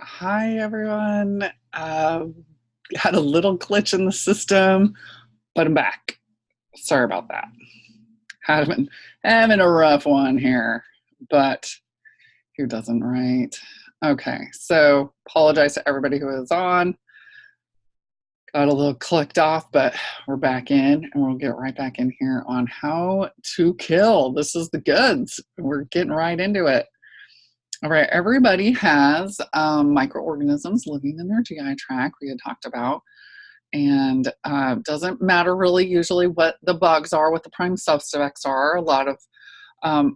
Hi, everyone. Had a little glitch in the system, but I'm back. Sorry about that. Having a rough one here, but who doesn't, right? Okay, so apologize to everybody who is on. Got a little clicked off, but we're back in, and we'll get right back in here on how to kill. This is the goods. We're getting right into it. All right, everybody has microorganisms living in their GI tract, we had talked about, and doesn't matter really usually what the bugs are, what the prime suspects are. A lot of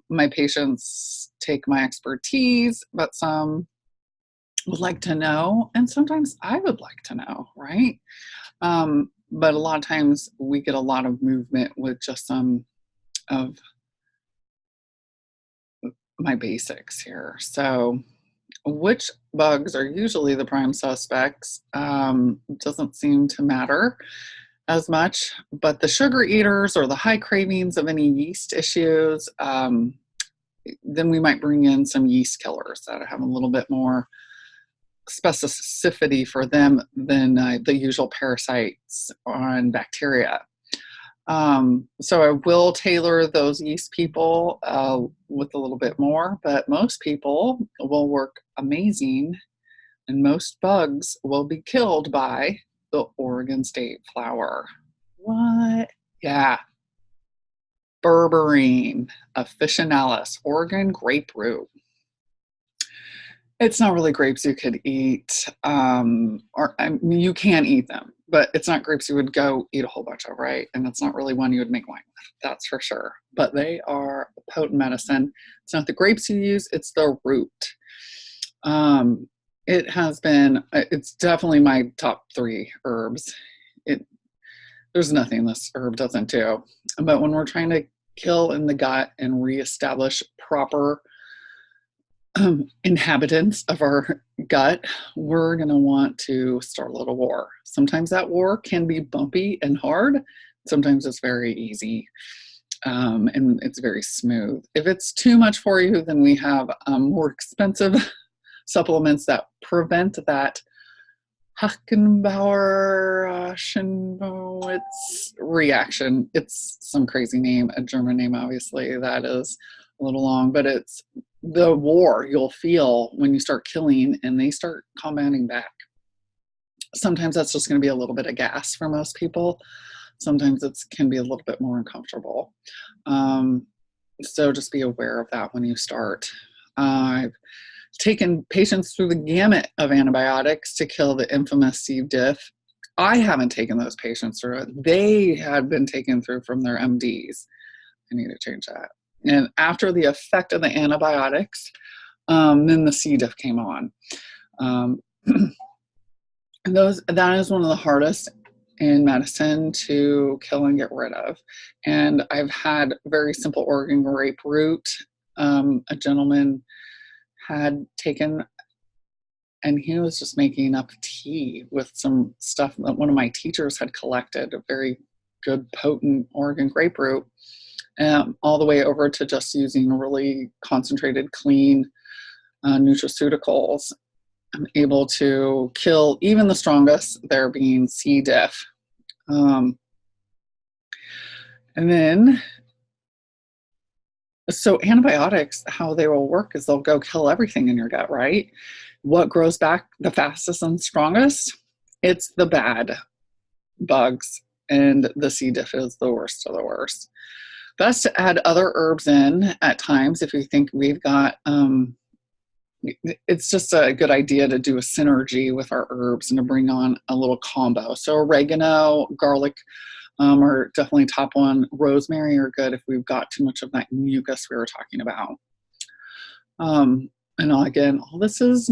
my patients take my expertise, but some would like to know, and sometimes I would like to know, right? But a lot of times we get a lot of movement with just some of my basics here. So which bugs are usually the prime suspects doesn't seem to matter as much, but the sugar eaters or the high cravings of any yeast issues, then we might bring in some yeast killers that have a little bit more specificity for them than the usual parasites and bacteria. So I will tailor those yeast people with a little bit more, but most people will work amazing, and most bugs will be killed by the Oregon State flower. What? Yeah. Berberine, officinalis, Oregon grapefruit. It's not really grapes you could eat, or I mean, you can eat them, but it's not grapes you would go eat a whole bunch of, right? And it's not really one you would make wine with, that's for sure. But they are a potent medicine. It's not the grapes you use, it's the root. It's definitely my top 3 herbs. There's nothing this herb doesn't do. But when we're trying to kill in the gut and reestablish proper inhabitants of our gut, we're going to want to start a little war. Sometimes that war can be bumpy and hard. Sometimes it's very easy and it's very smooth. If it's too much for you, then we have more expensive supplements that prevent that Hackenbauer reaction. It's some crazy name, a German name, obviously, that is a little long, but it's the war you'll feel when you start killing and they start combating back. Sometimes that's just going to be a little bit of gas for most people. Sometimes it can be a little bit more uncomfortable. So just be aware of that when you start. I've taken patients through the gamut of antibiotics to kill the infamous C. diff. I haven't taken those patients through it. They had been taken through from their MDs. I need to change that. And after the effect of the antibiotics, then the C. diff came on. That is one of the hardest in medicine to kill and get rid of. And I've had very simple Oregon grapefruit. A gentleman had taken, and he was just making up tea with some stuff that one of my teachers had collected, a very good, potent Oregon grapefruit, all the way over to just using really concentrated, clean nutraceuticals. I'm able to kill even the strongest, there being C. diff. And then, so antibiotics, how they will work is they'll go kill everything in your gut, right? What grows back the fastest and strongest? It's the bad bugs, and the C. diff is the worst of the worst. Best to add other herbs in at times if you think we've got, it's just a good idea to do a synergy with our herbs and to bring on a little combo. So oregano, garlic are definitely top one. Rosemary are good if we've got too much of that mucus we were talking about. And again, all this is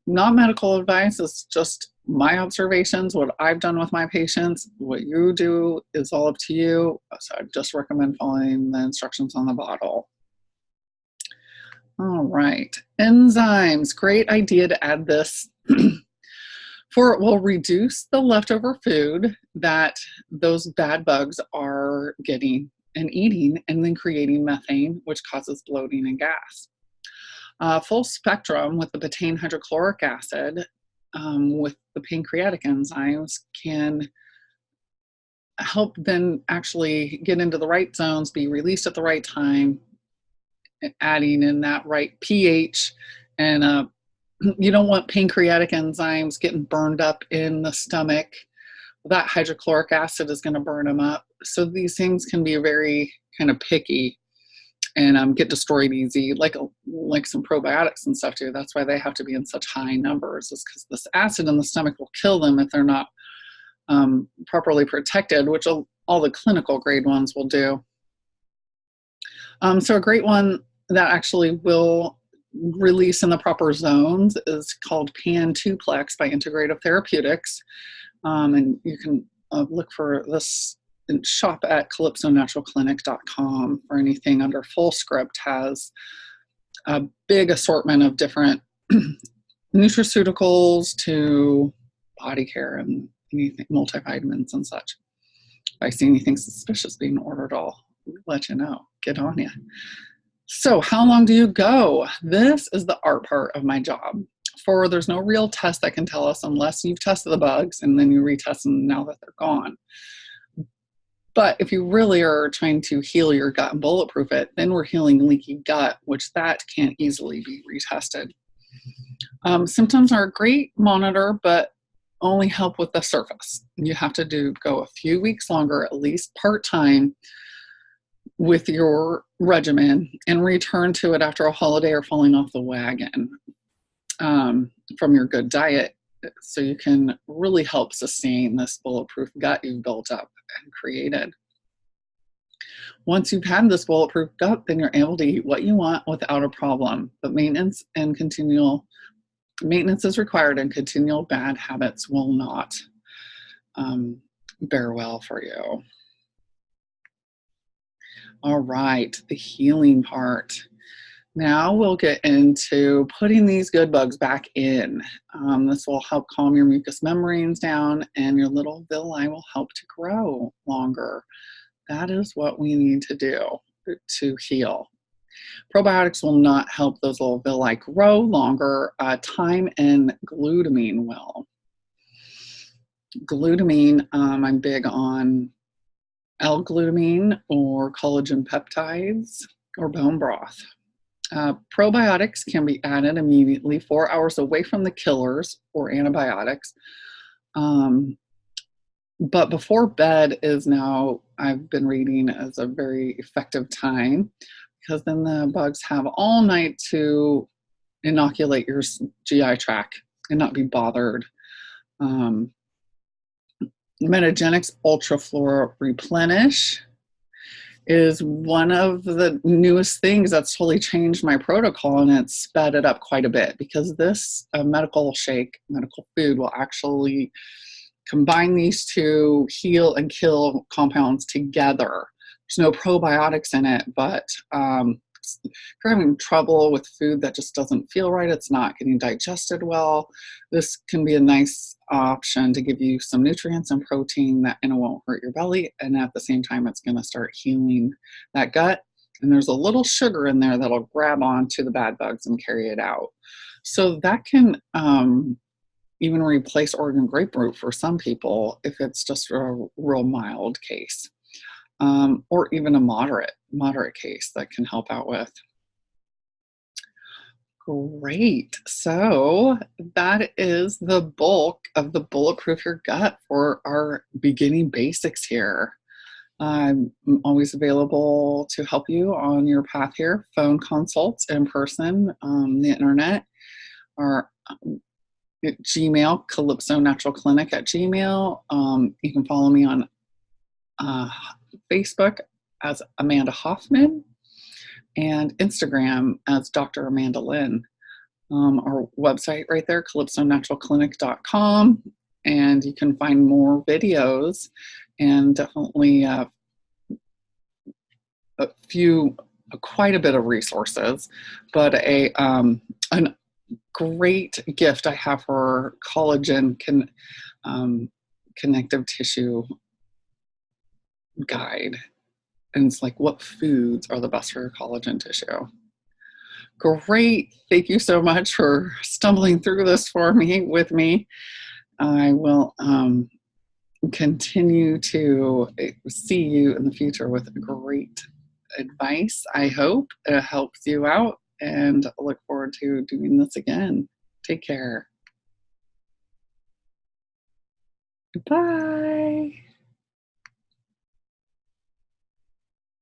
not medical advice. It's just my observations, what I've done with my patients. What you do is all up to you. So I just recommend following the instructions on the bottle. All right, enzymes, great idea to add this. For it will reduce the leftover food that those bad bugs are getting and eating, and then creating methane, which causes bloating and gas. Full spectrum with the betaine hydrochloric acid with the pancreatic enzymes can help then actually get into the right zones, be released at the right time, adding in that right pH. And you don't want pancreatic enzymes getting burned up in the stomach. That hydrochloric acid is going to burn them up. So these things can be very kind of picky and get destroyed easy, like some probiotics and stuff too. That's why they have to be in such high numbers, is because this acid in the stomach will kill them if they're not properly protected, which all the clinical grade ones will do. So a great one that actually will release in the proper zones is called panplex by Integrative Therapuetics. And you can look for this and shop at calypsonaturalclinic.com for anything under full script. Has a big assortment of different nutraceuticals to body care and anything, multivitamins and such. If I see anything suspicious being ordered, I'll let you know. Get on you. So how long do you go? This is the art part of my job. There's no real test that can tell us unless you've tested the bugs and then you retest them now that they're gone. But if you really are trying to heal your gut and bulletproof it, then we're healing leaky gut, which that can't easily be retested. Symptoms are a great monitor, but only help with the surface. You have to go a few weeks longer, at least part-time, with your regimen and return to it after a holiday or falling off the wagon from your good diet, so you can really help sustain this bulletproof gut you've built up and created. Once you've had this bulletproof gut, then you're able to eat what you want without a problem. But maintenance is required, and continual bad habits will not bear well for you. All right, the healing part. Now we'll get into putting these good bugs back in. This will help calm your mucous membranes down, and your little villi will help to grow longer. That is what we need to do to heal. Probiotics will not help those little villi grow longer. Thyme and glutamine will. Glutamine, I'm big on L-glutamine or collagen peptides or bone broth. Probiotics can be added immediately 4 hours away from the killers or antibiotics. But before bed is now, I've been reading, as a very effective time, because then the bugs have all night to inoculate your GI tract and not be bothered. Metagenics Ultraflora Replenish is one of the newest things that's totally changed my protocol, and it's sped it up quite a bit, because this medical food will actually combine these two heal and kill compounds together. There's no probiotics in it, but if you're having trouble with food that just doesn't feel right, it's not getting digested well, this can be a nice option to give you some nutrients and protein and it won't hurt your belly, and at the same time it's going to start healing that gut. And there's a little sugar in there that'll grab onto the bad bugs and carry it out. So that can even replace Oregon grapefruit for some people if it's just a real mild case. Or even a moderate case that can help out with. Great. So that is the bulk of the Bulletproof Your Gut for our beginning basics here. I'm always available to help you on your path here. Phone consults, in person, the internet, or at Gmail, calypsonaturalclinic@gmail. You can follow me on Facebook as Amanda Hoffman, and Instagram as Dr. Amanda Lynn. Our website right there, calypsonaturalclinic.com, and you can find more videos and definitely quite a bit of resources, but a great gift I have for collagen connective tissue guide. And it's like, what foods are the best for your collagen tissue? Great. Thank you so much for stumbling through this with me. I will continue to see you in the future with great advice. I hope it helps you out, and I look forward to doing this again. Take care. Bye.